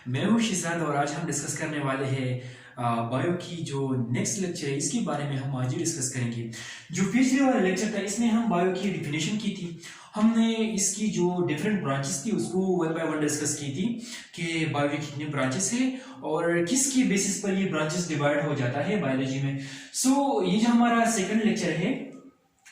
मैं हूँ शिजाद और आज हम डिस्कस करने वाले हैं बायो की जो नेक्स्ट लेक्चर है इसके बारे में हम आज ही डिस्कस करेंगे। जो पिछले वाला लेक्चर था इसमें हम बायो की डिफिनेशन की थी, हमने इसकी जो डिफरेंट ब्रांचेस थी उसको वन बाय वन डिस्कस की थी कि बायो के कितने ब्रांचेस है और किसकी बेसिस पर ये ब्रांचेस डिवाइड हो जाता है बायोलॉजी में। सो ये जो हमारा सेकंड लेक्चर है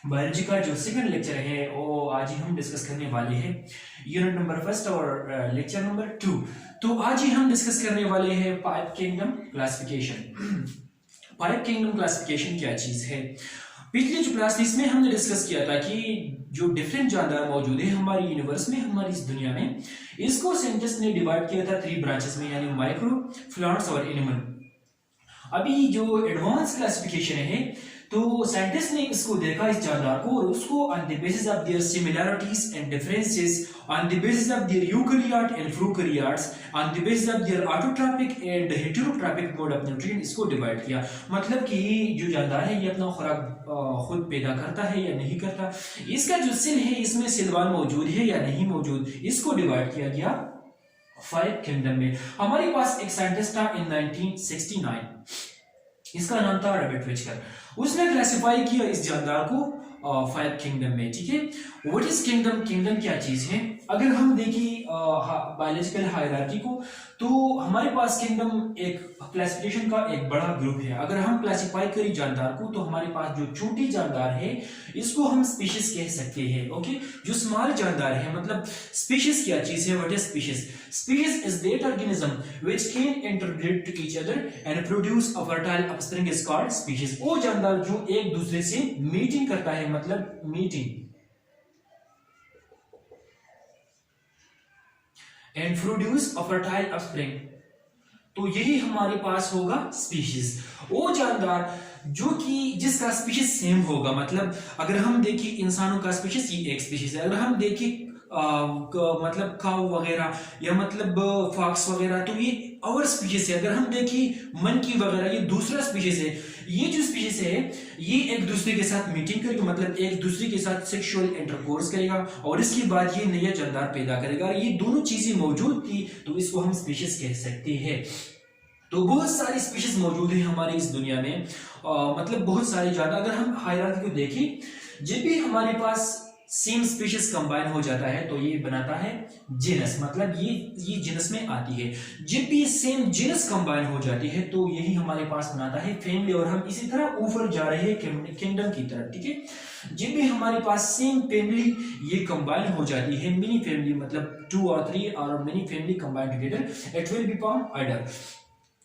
बायोलॉजी का, जो सेकंड लेक्चर है वो आज ही हम डिस्कस करने वाले हैं, यूनिट नंबर फर्स्ट और लेक्चर नंबर 2। तो आज ही हम डिस्कस करने वाले हैं pipe kingdom classification. Pipe kingdom classification क्या चीज है? पिछली जो क्लास थी इसमें हमने डिस्कस किया था कि जो डिफरेंट जानदार मौजूद है हमारी यूनिवर्स में, हमारी इस दुनिया में, इसको साइंटिस्ट ने डिवाइड किया था 3 ब्रांचेस में, यानी माइक्रो, प्लांट्स और एनिमल। अभी जो एडवांस क्लासिफिकेशन है तो साइंटिस्ट ने इसको देखा इस जानदार को और उसको on the basis of their similarities and differences, on the basis of there eukaryote and prokaryotes, on the basis of there autotrophic and heterotrophic mode of nutrient, इसको डिवाइड किया। मतलब कि जो जानदार है ये अपना खुराक खुद पैदा करता है या नहीं करता, इसका जो सेल है इसमें सिलवान मौजूद है या नहीं मौजूद, इसको डिवाइड किया गया 5 किंगडम में। हमारे पास एक साइंटिस्ट था इन 1969, इसका नाम था रॉबर्ट विचकर। उसने क्लासिफाई किया इस जानदार को 5 किंगडम में। ठीक है, व्हाट इज किंगडम? किंगडम क्या चीज है? अगर हम देखें बायोलॉजिकल हायरार्की को तो हमारे पास किंगडम एक क्लासिफिकेशन का एक बड़ा ग्रुप है। अगर हम क्लासिफाई करें जानदार को तो हमारे पास जो छोटी जानदार है इसको हम स्पीशीज कह सकते हैं। ओके, जो स्मॉल जानदार है, मतलब स्पीशीज क्या चीज है? What is species? Species is that organism which can interbreed to each other and produce a fertile offspring is called species. वो जानदार जो एक दूसरे से मीटिंग करता है, मतलब meeting, and produce a fertile offspring, तो यही हमारे पास होगा स्पीशीज। वो जानदार जो कि जिसका स्पीशीज सेम होगा, मतलब अगर हम देखें इंसानों का स्पीशीज ये एक स्पीशीज है, अगर हम देखें मतलब काऊ वगैरह या मतलब फॉक्स वगैरह तो ये और स्पीशीज है। अगर हम देखें मंकी वगैरह ये दूसरा स्पीशीज है। ये जो स्पीशीज है ये एक दूसरे के साथ मीटिंग करेगा, मतलब एक दूसरे के साथ सेक्सुअल इंटरकोर्स करेगा और इसके बाद ये नया जानदार पैदा करेगा। ये दोनों चीजें मौजूद थी तो इसको हम स्पीशीज कह सकते हैं। तो बहुत सारी स्पीशीज मौजूद है हमारी इस दुनिया में, मतलब बहुत सारी ज्यादा। अगर हम हायरार्की को देखें, जब भी हमारे पास सेम स्पीशीज कंबाइन हो जाता है तो ये बनाता है जीनस, मतलब ये जीनस में आती है। जब भी सेम जीनस कंबाइन हो जाती है तो यही हमारे पास बनाता है फैमिली, और हम इसी तरह ऊपर जा रहे हैं किंगडम की तरफ। ठीक है, जब भी हमारे पास सेम फैमिली ये कंबाइन हो जाती है, मिनी फैमिली, मतलब 2 और 3 और mini family combine together, it will become order.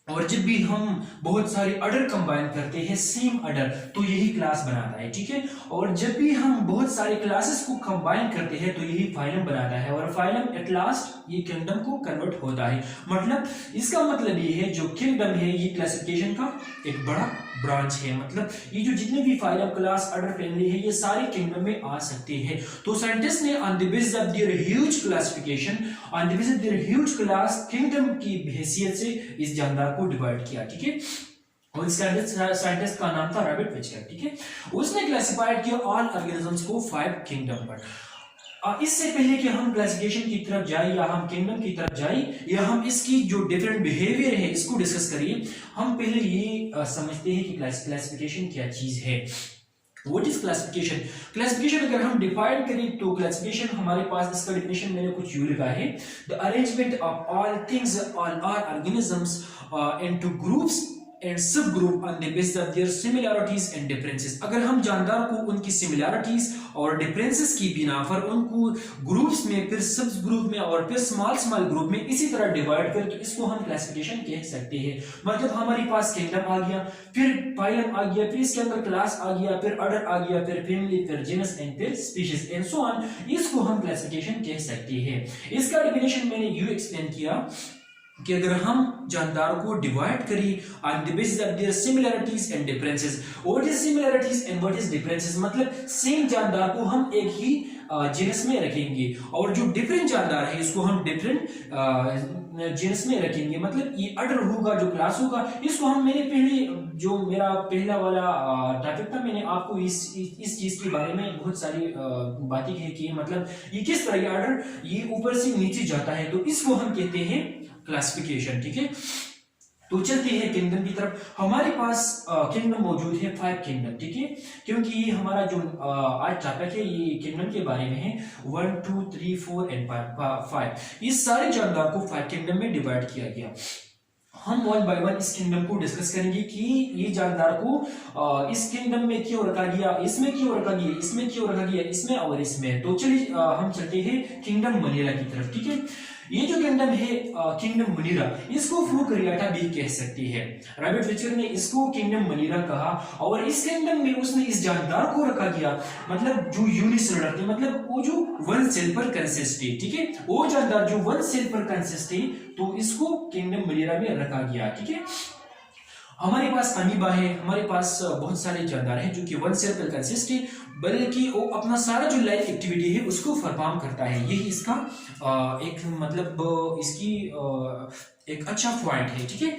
और जब भी हम बहुत सारे अडर कंबाइन करते हैं सेम अडर तो यही क्लास बनाता है। ठीक है, और जब भी हम बहुत सारे क्लासेस को कंबाइन करते हैं तो यही फाइलम बनाता है, और फाइलम एट लास्ट ये किंगडम को कन्वर्ट होता है। मतलब इसका मतलब ये है जो किंगडम है ये क्लासिफिकेशन का एक बड़ा ब्रांच है, मतलब ये जो जितने भी फाइलम, क्लास, अडर, फैमिली है ये सारे किंगडम में आ सकते हैं। तो साइंटिस्ट ने on the basis of there huge classification, on the basis of there huge class, kingdom की हैसियत से इस जानदार को डिवाइड किया। ठीक है, और साइंटिस्ट का नाम था रॉबर्ट विचकर। ठीक है, उसने क्लासिफाइड किया ऑल ऑर्गेनिजम्स को 5 किंगडम पर। इससे पहले कि हम क्लासिफिकेशन की तरफ जाए या हम किंगडम की तरफ जाए या हम इसकी जो डिफरेंट बिहेवियर है इसको डिस्कस करिए, हम पहले ये समझते हैं कि क्लासिफिकेशन क्या चीज है। What is classification? क्लासिफिकेशन अगर हम डिफाइन करें तो क्लासिफिकेशन हमारे पास, इसका डेफिनेशन मैंने कुछ यूं लिखा है, the arrangement of all things, all organisms into groups and subgroup on the basis of their similarities and differences. अगर हम जानदार को उनकी सिमिलरिटीज और डिफरेंसेस की बिना पर उनको ग्रुप्स में, फिर सब ग्रुप में और फिर स्मॉल स्मॉल ग्रुप में इसी तरह डिवाइड करें तो इसको हम क्लासिफिकेशन कह सकते हैं। मतलब हमारे पास किंगडम आ गया, फिर फाइलम आ गया, फिर इसके अंदर क्लास आ गया, फिर ऑर्डर आ गया, फिर फैमिली, फिर जीनस एंड फिर स्पीशीज एंड सो ऑन, इसको हम क्लासिफिकेशन कह सकते हैं। इसका डेफिनेशन मैंने यूं एक्सप्लेन किया कि अगर हम जानदार को डिवाइड करें on the basis of their similarities and differences, what is similarities and what is differences, मतलब सेम जानदार को हम एक ही जीनस में रखेंगे और जो डिफरेंट जानदार है इसको हम डिफरेंट जीनस में रखेंगे। मतलब ये अडर होगा, जो क्लास होगा, इसको हम, मैंने पहले जो मेरा पहला वाला टॉपिक था मैंने आपको इस चीज के बारे में बहुत सारी बातें की, मतलब ये किस तरह ये अडर ये ऊपर से नीचे जाता है तो इसको हम कहते हैं क्लासिफिकेशन, ठीक है। तो चलते हैं किंगडम की तरफ। हमारे पास किंगडम मौजूद है 5 किंगडम, ठीक है, क्योंकि ये हमारा जो आज टॉपिक है ये किंगडम के बारे में है। 1 2 3 4 एंड 5, इस सारे जानदार को 5 किंगडम में डिवाइड किया गया। हम वन बाय वन इस किंगडम को डिस्कस करेंगे कि ये जानदार को इस किंगडम में क्यों रखा गया, इसमें क्यों रखा गया, इसमें क्यों रखा गया, इसमें और इसमें। तो चलिए हम चलते हैं किंगडम मनीरा की तरफ, ठीक है। ये जो किंगडम है किंगडम मनीरा, इसको फ्रू करियाटा भी कह सकती है। रॉबर्ट विचर ने इसको किंगडम मनीरा कहा, और इस किंगडम में उसने इस जानदार को रखा गया, मतलब जो यूनिसेलुलर थे, मतलब वो जो वन सेल पर कंसिस्ट है, ठीक है, वो जानदार जो वन सेल पर कंसिस्ट है, तो इसको किंगडम मनीरा में रखा गया, ठीक है। हमारे पास अमीबा है, हमारे पास बहुत सारे जानदार हैं जो कि वन सेल पर कंसिस्ट है, बल्कि वो अपना सारा जो लाइफ एक्टिविटी है उसको परफॉर्म करता है। यही इसका एक मतलब इसकी एक अच्छा पॉइंट है, ठीक है।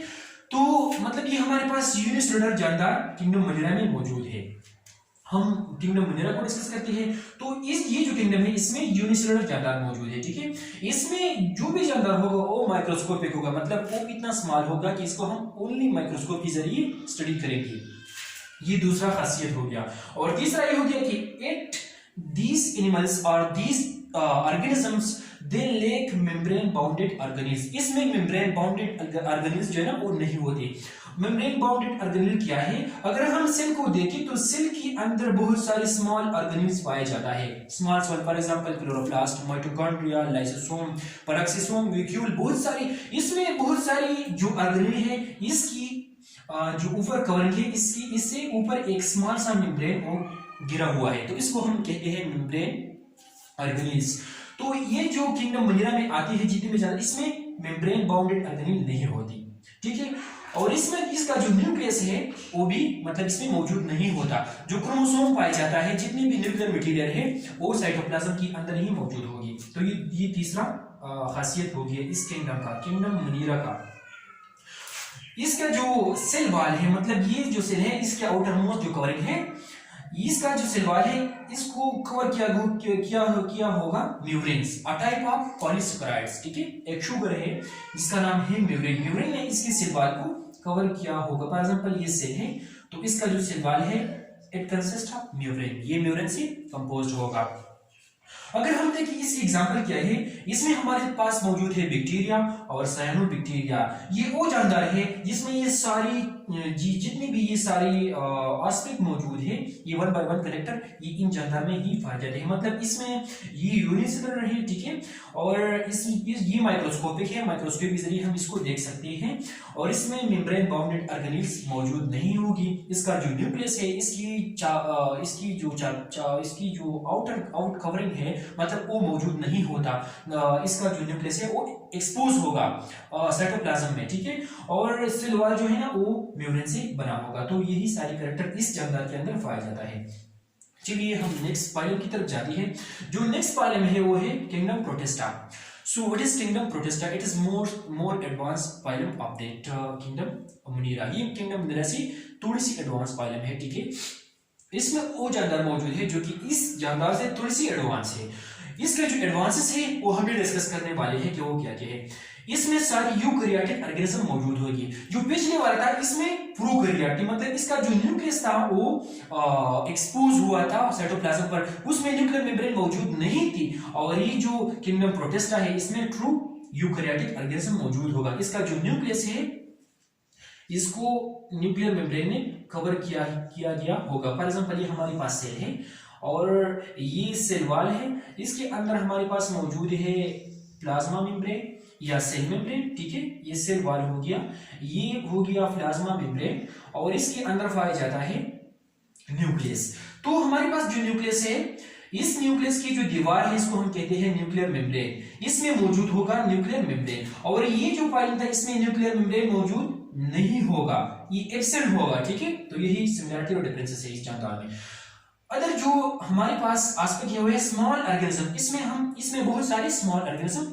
तो मतलब ये हमारे पास यूनिसेलुलर जानदार किंगडम मनीरा में मौजूद है। हम किंगडम मनीरा को डिस्कस करते हैं। तो ये जो किंगडम है इसमें यूनिसेलुलर जानदार मौजूद है, ठीक है। इसमें जो भी जानदार होगा वो माइक्रोस्कोपिक होगा, मतलब वो इतना स्मॉल होगा कि इसको हम ओनली माइक्रोस्कोप के जरिए स्टडी करेंगे। ये दूसरा खासियत हो गया। और तीसरा ये हो गया कि इट दीज एनिमल्स और these organisms they lack membrane bounded organelles. इसमें मेम्ब्रेन बाउंडेड ऑर्गेनिज जो है ना वो नहीं होती। मेम्ब्रेन बाउंडेड ऑर्गेनिल क्या है? अगर हम सेल को देखें तो सेल के अंदर बहुत सारे स्मॉल ऑर्गेनिल्स पाए जाता है। Small for example chloroplast, mitochondria, lysosome, peroxisome, vacuole, बहुत सारी, इसमें बहुत सारी जो ऑर्गेनिल है इसकी जो ऊपर कवरिंग है इससे ऊपर एक स्मॉल सा मेम्ब्रेन गिरा हुआ है, तो इसको हम कहते हैं मेम्ब्रेन ऑर्गेनिल्स। तो ये जो किंगडम मनीरा में आती है जितने भी ज्यादा, इसमें मेम्ब्रेन बाउंडेड ऑर्गेनिल नहीं होती, ठीक है। और इसमें इसका जो न्यूक्लियस है वो भी मतलब इसमें मौजूद नहीं होता। जो क्रोमोसोम पाया जाता है, जितनी भी न्यूक्लियर मटेरियल है वो साइटोप्लाज्म के अंदर ही मौजूद होगी। तो ये तीसरा खासियत होगी इस किंगडम का, किंगडम मनीरा का। इसका जो सेल वॉल है, मतलब ये जो सेल है इसके आउटर मोस्ट जो कवरिंग है, इसका जो सेल वॉल है इसको कवर किया होगा म्यूरेन्स, अ टाइप ऑफ पॉलीसेकेराइड्स, ठीक है। एक शुगर है जिसका नाम है म्यूरेन। म्यूरेन ने इसके सेल वॉल को कवर किया होगा। फॉर एग्जांपल ये सेल है तो इसका जो सेल वॉल है इट कंसिस्ट ऑफ म्यूरेन, ये म्यूरेन से कंपोज्ड होगा। अगर हम देखें इसकी एग्जांपल क्या है, इसमें हमारे पास मौजूद है बैक्टीरिया और साइनोबैक्टीरिया। ये वो जानदार है जिसमें ये सारी जितनी भी ये सारी एस्पेक्ट मौजूद है, ये वन बाय वन करेक्टर ये इन जानदार में ही पाए जाते हैं। मतलब इसमें ये यूनिसेलुलर है, ठीक है, और ये माइक्रोस्कोपिक है, माइक्रोस्कोप के जरिए हम इसको देख सकते हैं। और इसमें मेम्ब्रेन बाउंडेड ऑर्गेनिल्स मौजूद नहीं होगी। इसका जो न्यूक्लियस है इसकी जो आउट कवरिंग है मतलब वो मौजूद नहीं होता। इसका जो न्यूक्लियस है वो एक्सपोज होगा साइटोप्लाज्म में, ठीक है। और सेल वॉल जो है ना वो म्यूरेन से बना होगा। तो यही सारी कैरेक्टर इस जानदार के अंदर पाया जाता है। चलिए हम नेक्स्ट फाइलम की तरफ जाते हैं। जो नेक्स्ट फाइलम है वो है kingdom protista. So what is kingdom protista? It is more advanced phylum of that kingdom Monera. ये kingdom Monera से थोड़ी सी एडवांस phylum है, ठीक है। इसमें वो जानदार मौजूद है जो कि इस जानदार से थोड़ी सी एडवांस है। इसके जो एडवांसेस है वो हम डिस्कस करने वाले हैं कि वो क्या क्या है। इसमें सारी यूकैरियोटिक ऑर्गेनिज्म मौजूद होगी। जो पिछले वाला था इसमें प्रोकैरियोटिक, मतलब इसका जो न्यूक्लियस था वो एक्सपोज हुआ था साइटोप्लाज्म पर, उसमें न्यूक्लियर मेम्ब्रेन मौजूद नहीं थी। और ये जो किंगडम प्रोटिस्टा है इसमें ट्रू यूकैरियोटिक ऑर्गेनिज्म मौजूद होगा। इसका जो न्यूक्लियस है इसको न्यूक्लियर मेम्ब्रेन ने कवर किया गया होगा। फॉर एग्जांपल ये हमारे पास सेल है और ये सेल वॉल है, इसके अंदर हमारे पास मौजूद है प्लाज्मा मेम्ब्रेन या सेल मेम्ब्रेन, ठीक है। ये सेल वॉल हो गया, ये हो गया प्लाज्मा मेम्ब्रेन, और इसके अंदर पाया जाता है न्यूक्लियस। तो हमारे पास जो न्यूक्लियस है, इस न्यूक्लियस की जो दीवार है इसको हम कहते हैं न्यूक्लियर मेम्ब्रेन। इसमें मौजूद होगा न्यूक्लियर मेम्ब्रेन, और ये जो फाइलम था इसमें न्यूक्लियर मेम्ब्रेन मौजूद नहीं होगा, ये एब्सेंट होगा, ठीक है। तो यही सिमिलरिटी और डिफरेंसेस है इस जानदार में। अदर जो हमारे पास एस्पेक्ट हुए स्मॉल ऑर्गेनिज्म, इसमें बहुत सारे स्मॉल ऑर्गेनिज्म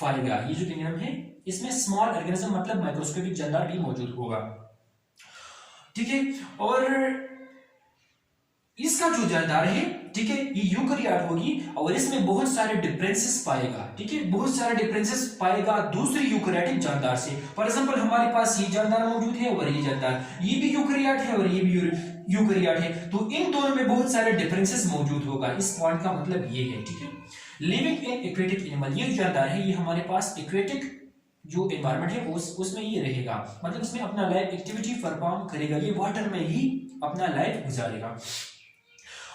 पाएगा। ये जो किंगडम है इसमें स्मॉल ऑर्गेनिज्म मतलब माइक्रोस्कोपिक जानदार भी मौजूद होगा, ठीक है। और इसका जो जानदार है, ठीक है, ये यूकैरियोट होगी और इसमें बहुत सारे डिफरेंसेस पाएगा, ठीक है, बहुत सारे डिफरेंसेस पाएगा दूसरे यूकैरियोटिक जानदार से। फॉर एग्जांपल हमारे पास ये जानदार मौजूद है और ये जानदार, ये भी यूकैरियोट है और ये भी यूकैरियोट है, तो इन दोनों में बहुत सारे डिफरेंसेस मौजूद होगा। इस पॉइंट का मतलब ये है, ठीक है। लिविंग इन एक्वेटिक एनिमल, ये जो जानदार है ये हमारे पास एक्वेटिक जो एनवायरनमेंट है उसमें ये रहेगा, मतलब इसमें अपना लाइफ एक्टिविटी परफॉर्म करेगा, ये वाटर में ही अपना लाइफ गुजारेगा।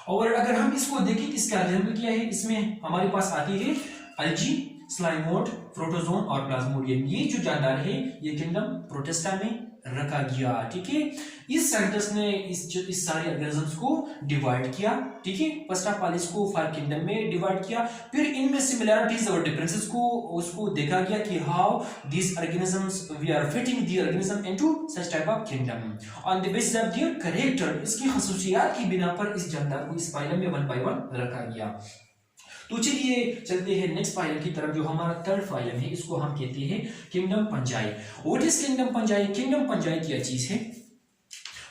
और अगर हम इसको देखें इसका जन्म क्या है, इसमें हमारे पास आती है अल्गी, स्लाइमोट, प्रोटोजोन और प्लाज्मोडियम। ये जो जानदार है ये किंगडम प्रोटिस्टा में रखा गया, ठीक है। इस साइंटिस्ट ने इस सारे ऑर्गेनिजम्स को डिवाइड किया, ठीक है। फर्स्ट ऑफ ऑल इसको 5 किंगडम में डिवाइड किया, फिर इनमें सिमिलरिटीज और डिफरेंसेस को उसको देखा गया कि how this organisms we are fitting the organism into such type of kingdom on the basis of their character. इसकी खसूसियात की बिना पर इस जानदार को इस फाइलम में 1 बाय 1 रखा गया। तो चलिए चलते हैं नेक्स्ट फाइलम की तरफ, जो हमारा थर्ड फाइलम है, इसको हम कहते हैं kingdom fungi. What is kingdom fungi? Kingdom fungi क्या चीज है?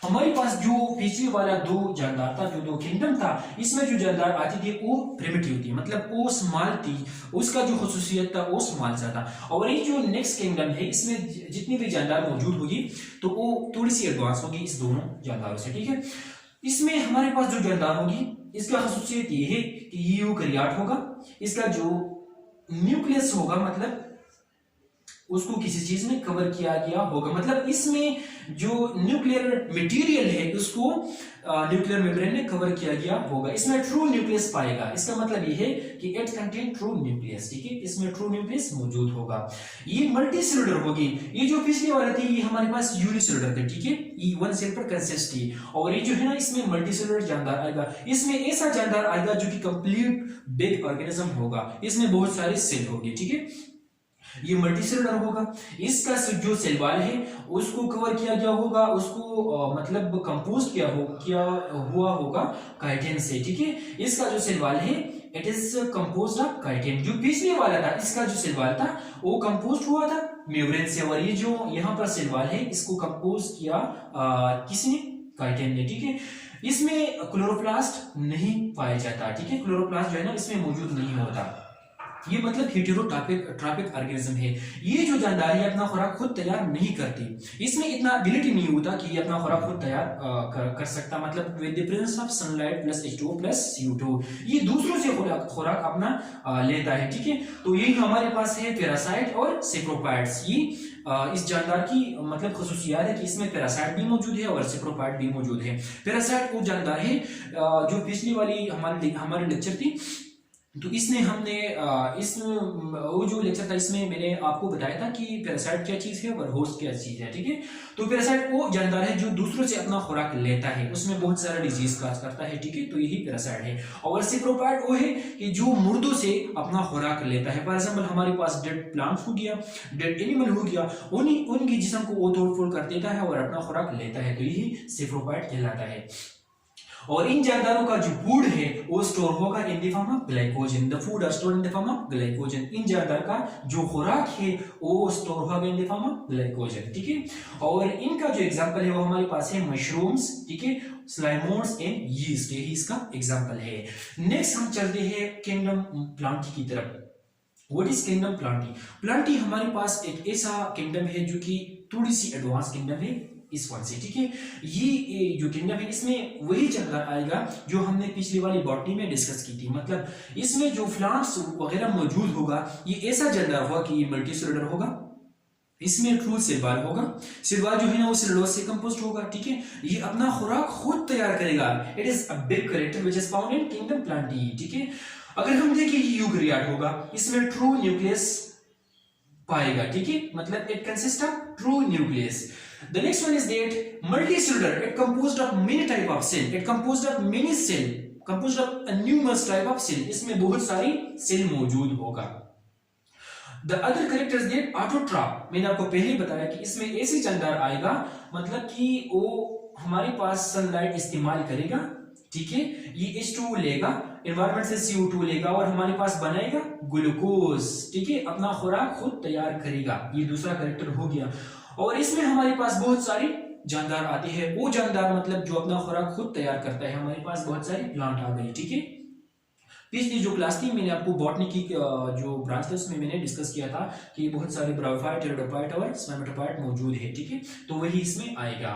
हमारे पास जो पिछले वाला 2 जानदार था, जो 2 किंगडम था, इसमें जो जानदार आती थी वो प्रिमिटिव थी, मतलब वो स्मॉल थी, उसका जो खसूसियत था वो स्मॉल सा था। और ये जो नेक्स्ट किंगडम है इसमें जितनी भी जानदार मौजूद होगी तो वो थोड़ी सी एडवांस होगी इस दोनों जानदारों से, ठीक है। इसमें हमारे पास जो जानदार होगी इसका खसूसियत ये है कि ये यूकैरियोट होगा, इसका जो न्यूक्लियस होगा मतलब उसको किसी चीज में कवर किया गया होगा, मतलब इसमें जो न्यूक्लियर मटेरियल है उसको न्यूक्लियर मेम्ब्रेन में कवर किया गया होगा। इसमें ट्रू न्यूक्लियस पाएगा, इसका मतलब ये है कि इट कंटेन ट्रू न्यूक्लियस, ठीक है, इसमें ट्रू न्यूक्लियस मौजूद होगा। ये मल्टीसेलुलर होगी, ये जो पिछले वाला थी ये हमारे पास यूनिसेलुलर थे, ठीक है, ये 1 सेल पर कंसिस्ट थी। और ये जो है ना इसमें मल्टीसेलुलर जानदार आएगा, इसमें ऐसा जानदार आएगा जो कि कंप्लीट बिग ऑर्गेनिज्म होगा, इसमें बहुत सारे सेल होंगे, ठीक है, ये मल्टीसेलुलर होगा। इसका जो सेल वॉल है उसको कवर किया गया होगा, उसको मतलब कंपोज किया हुआ होगा काइटिन से, ठीक है। इसका जो सेल वॉल है it is composed of chitin. जो पिछले वाला था इसका जो सेल वॉल था वो कंपोज हुआ था मेम्ब्रेन से, और ये जो यहाँ पर सेल वॉल है इसको कंपोज किया किसने? काइटिन ने, ठीक है। इसमें क्लोरोप्लास्ट नहीं पाया जाता, ठीक है, क्लोरोप्लास्ट जो है ना इसमें मौजूद नहीं होता, ये मतलब हेटेरोट्रॉपिक ऑर्गेनिज्म है। ये जो जानदार है अपना खुराक खुद तैयार नहीं करती, इसमें इतना एबिलिटी नहीं होता कि ये अपना खुराक खुद तैयार कर सकता, मतलब with the presence of sunlight plus H2O plus CO2 ये दूसरों से खुराक अपना लेता है, ठीक है। तो यही हमारे पास है पैरासाइट और सेप्रोफाइट्स। ये इस जानदार की मतलब खसूसियात है कि इसमें पैरासाइट भी मौजूद है और सेप्रोफाइट भी मौजूद है। पैरासाइट वो जानदार है जो पिछली वाली हमारी लेक्चर थी, तो इसने हमने वो जो लेक्चर था इसमें मैंने आपको बताया था कि पैरासाइट क्या चीज है और होस्ट क्या चीज है, ठीक है। तो पैरासाइट वो जानदार है जो दूसरों से अपना खुराक लेता है, उसमें बहुत सारा डिजीज काज करता है, ठीक है, तो यही पैरासाइट है। और सेप्रोफाइट वो है कि जो मुर्दों से अपना खुराक लेता है। फॉर एग्जाम्पल हमारे पास डेड प्लांट हो गया, डेड एनिमल हो गया, उनकी जिस्म को वो तोड़ फोड़ कर देता है और अपना खुराक लेता है, तो यही सेप्रोफाइट कहलाता है। और इन जानदारों का जो फूड है वो स्टोर होगा in the form of glycogen, the food are stored in the form of glycogen. इन जानदार का जो खुराक है वो स्टोर होगा in the form of glycogen, ठीक है। और इनका जो एग्जांपल है वो हमारे पास है मशरूम्स, ठीक है, स्लाइमोन्स एंड यीस्ट, यही इसका एग्जांपल है। नेक्स्ट हम चलते हैं किंगडम प्लांटी की तरफ। What is kingdom Plantae? Plantae हमारे पास एक ऐसा किंगडम है जो कि थोड़ी सी एडवांस किंगडम है इस वन से, ठीक है। ये जो किंगडम है इसमें वही जानदार आएगा जो हमने पिछली वाली बॉटनी में डिस्कस की थी, मतलब इसमें जो प्लांट्स वगैरह मौजूद होगा ये ऐसा जानदार होगा कि ये मल्टीसेलुलर होगा, इसमें ट्रू सेल वॉल होगा, सेल वॉल जो है ना वो सेलुलोज से कंपोज्ड होगा, ठीक है। ये अपना खुराक खुद तैयार करेगा, it is a big character which is found in kingdom Plantae, ठीक है। अगर हम देखें ये यूकैरियोट होगा, इसमें ट्रू न्यूक्लियस पाएगा, ठीक है, मतलब it consist of true nucleus. The next one is that multicellular. It composed of many type of cell. It composed of many cell. Composed of a numerous type of cell. इसमें बहुत सारी cell मौजूद होगा। The other character is that autotroph. मैंने आपको पहले बताया कि इसमें ऐसे जानदार आएगा मतलब कि वो हमारे पास सनलाइट इस्तेमाल करेगा, ठीक है, ये H2O लेगा, एनवायरमेंट से CO2 लेगा और हमारे पास बनाएगा ग्लूकोज, ठीक है, अपना खुराक खुद तैयार करेगा। ये दूसरा कैरेक्टर हो गया। और इसमें हमारे पास बहुत सारी जानदार आते हैं। वो जानदार मतलब जो अपना खुराक खुद तैयार करता है। हमारे पास बहुत सारे प्लांट आ गए, ठीक है। पिछली जो क्लास थी मैंने आपको बॉटनी की जो ब्रांच थी उसमें मैंने डिस्कस किया था कि बहुत सारे ब्रायोफाइट, टेरिडोफाइट और स्पर्मेटोफाइट मौजूद है, ठीक है। तो वही इसमें आएगा।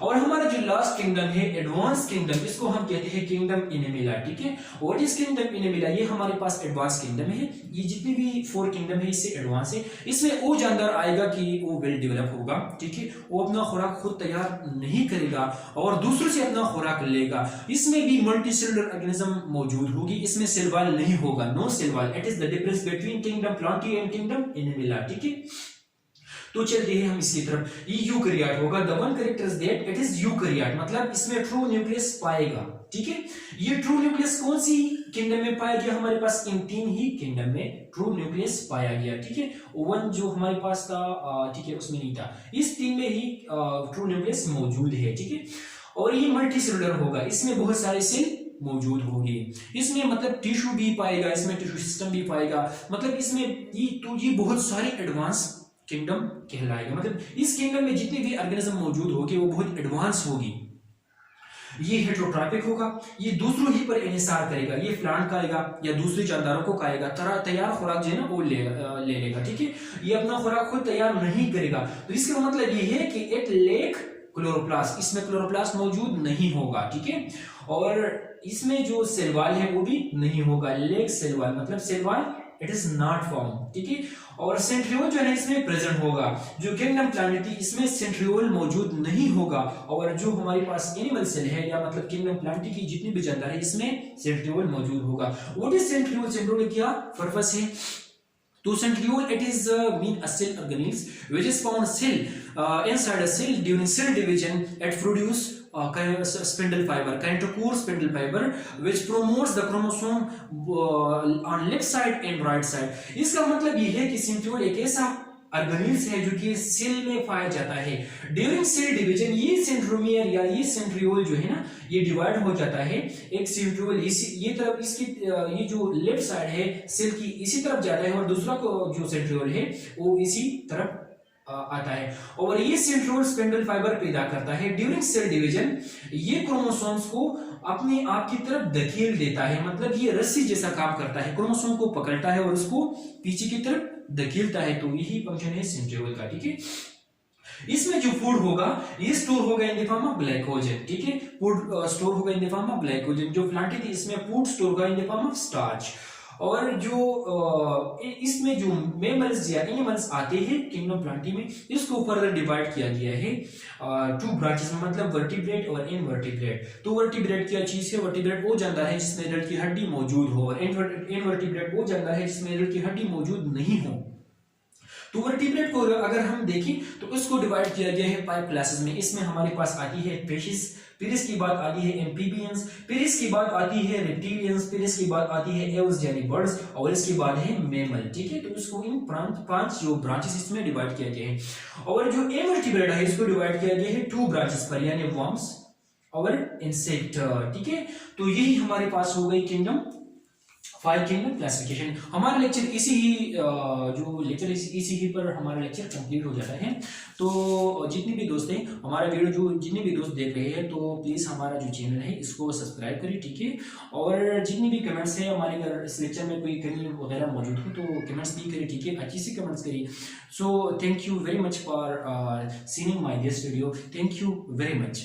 और हमारा जो लास्ट किंगडम है एडवांस किंगडम, इसको हम कहते हैं किंगडम एनिमिला, ठीक है। और इस किंगडम एनिमिला ये हमारे पास एडवांस किंगडम है। ये जितने भी 4 किंगडम है इससे एडवांस है। इसमें वो जानदार आएगा कि वो वेल डेवलप होगा, ठीक है। वो अपना खुराक खुद तैयार नहीं करेगा और दूसरों से अपना खुराक लेगा। इसमें भी मल्टी सेलुलर ऑर्गेनिज्म मौजूद होगी। इसमें सेल वॉल नहीं होगा, no cell wall. It is the difference between kingdom plantae and kingdom animalia, ठीक है। तो चलते हैं हम इसकी तरफ। ये यूकैरियोट होगा। The one character is that it is eukaryote, मतलब इसमें ट्रू न्यूक्लियस पाएगा, ठीक है। ये ट्रू न्यूक्लियस कौन सी किंगडम में पाया गया? हमारे पास इन 3 ही किंगडम में ट्रू न्यूक्लियस पाया गया, ठीक है। वन जो हमारे पास था, ठीक है, उसमें नहीं था। इस 3 में ही ट्रू न्यूक्लियस मौजूद है, ठीक है। और ये मल्टी सेलुलर होगा। इसमें बहुत सारे सेल मौजूद होगी। इसमें मतलब टिश्यू भी पाएगा, इसमें टिश्यू सिस्टम भी पाएगा। मतलब इसमें ये बहुत सारे एडवांस किंगडम कहलाएगा। मतलब इस किंगडम में जितने भी ऑर्गेनिज्म मौजूद होगी वो बहुत एडवांस होगी। ये हेटेरोट्रॉपिक होगा। ये दूसरों ही पर इन्हिसार करेगा। ये प्लांट खाएगा या दूसरे जानदारों को खाएगा। तैयार खुराक जो है ना वो ले लेगा, ठीक है। ये अपना खुराक खुद तैयार नहीं करेगा। तो इसका मतलब ये है कि इट लेक क्लोरोप्लास्ट, इसमें क्लोरोप्लास्ट मौजूद नहीं होगा, ठीक है। और इसमें जो सेल वॉल है वो भी नहीं होगा। लेक सेल वॉल मतलब cell wall it is not form, ठीक है। और सेंट्रियोल जो है इसमें प्रेजेंट होगा। जो किंगडम प्लांटी इसमें सेंट्रियोल मौजूद नहीं होगा। और जो हमारे पास एनिमल सेल है या मतलब किंगडम प्लांटी की जितनी भी जानदार है इसमें सेंट्रियोल मौजूद होगा। What is centriole? सेंट्रियोल क्या पर्पस है? तो centriole it is mean a cell organelles which is found inside a cell during cell division. It produce spindle fiber, kinetochore spindle fiber, which promotes the chromosome on left side and right side. इसका मतलब ये है कि centriole एक ऐसा organelles है जो कि सेल में पाया जाता है। ड्यूरिंग सेल डिवीजन ये सेंट्रोमियर या ये सेंट्रियोल जो है ना ये डिवाइड हो जाता है। एक सेंट्रियोल ये तरफ इसकी ये जो लेफ्ट साइड है सेल की इसी तरफ जाता है और दूसरा को जो सेंट्रियोल है वो इसी तरफ आता है। और ये सेंट्रियोल स्पिंडल फाइबर पैदा करता है। ड्यूरिंग सेल डिवीजन ये क्रोमोसोम्स को अपने आप की तरफ धकेल देता है। मतलब ये रस्सी जैसा काम करता है। क्रोमोसोम को पकड़ता है और उसको पीछे की तरफ धकेलता है। तो यही फंक्शन है सेंट्रियोल का, ठीक है। इसमें जो फूड होगा ये स्टोर होगा in the form of glycogen, ठीक है। फूड स्टोर होगा in the form of glycogen. जो प्लांटी थी इसमें फूड स्टोर होगा in the form of starch. और जो इसमें जो मेमल्स या एनिमल्स आते हैं किंगडम प्लांटी में इसको फर्दर डिवाइड किया गया है 2 ब्रांचेस में, मतलब वर्टिब्रेट और इनवर्टिब्रेट। तो वर्टिब्रेट क्या चीज है? वर्टिब्रेट वो जानदार है जिसमें रीढ़ की हड्डी मौजूद हो और इनवर्टिब्रेट वो जानदार है जिसमें रीढ़ की हड्डी मौजूद नहीं हो। तो वर्टिब्रेट को अगर हम देखें तो इसको डिवाइड किया गया है 5 क्लासेस में। इसमें हमारे पास आती है फिशेस, फिर इसकी बात आती है एम्फीबियंस, फिर इसकी बात आती है रेप्टिलियंस, फिर इसकी बात आती है एल्स यानी बर्ड्स और इसके बाद है मैमल, ठीक है। तो इसको इन 5 जो ब्रांचेस इसमें डिवाइड किया गया है। और जो इनवर्टिब्रेट है इसको डिवाइड किया गया है 2 ब्रांचेस पर यानी वर्म्स और इंसेक्ट, ठीक है। तो यही हमारे पास हो गई किंगडम 5 किंगडम क्लासिफिकेशन। हमारा लेक्चर इसी ही पर हमारा लेक्चर कंप्लीट हो जाता है। तो जितने भी दोस्त हैं हमारा वीडियो जितने भी दोस्त देख रहे हैं तो प्लीज़ हमारा जो चैनल है इसको सब्सक्राइब करिए, ठीक है। और जितनी भी कमेंट्स हैं हमारे अगर इस लेक्चर में कोई कमी वगैरह मौजूद हो तो कमेंट्स भी करिए, ठीक है। अच्छी सी कमेंट्स करिए। So thank you very much for seeing my this video. Thank you very much.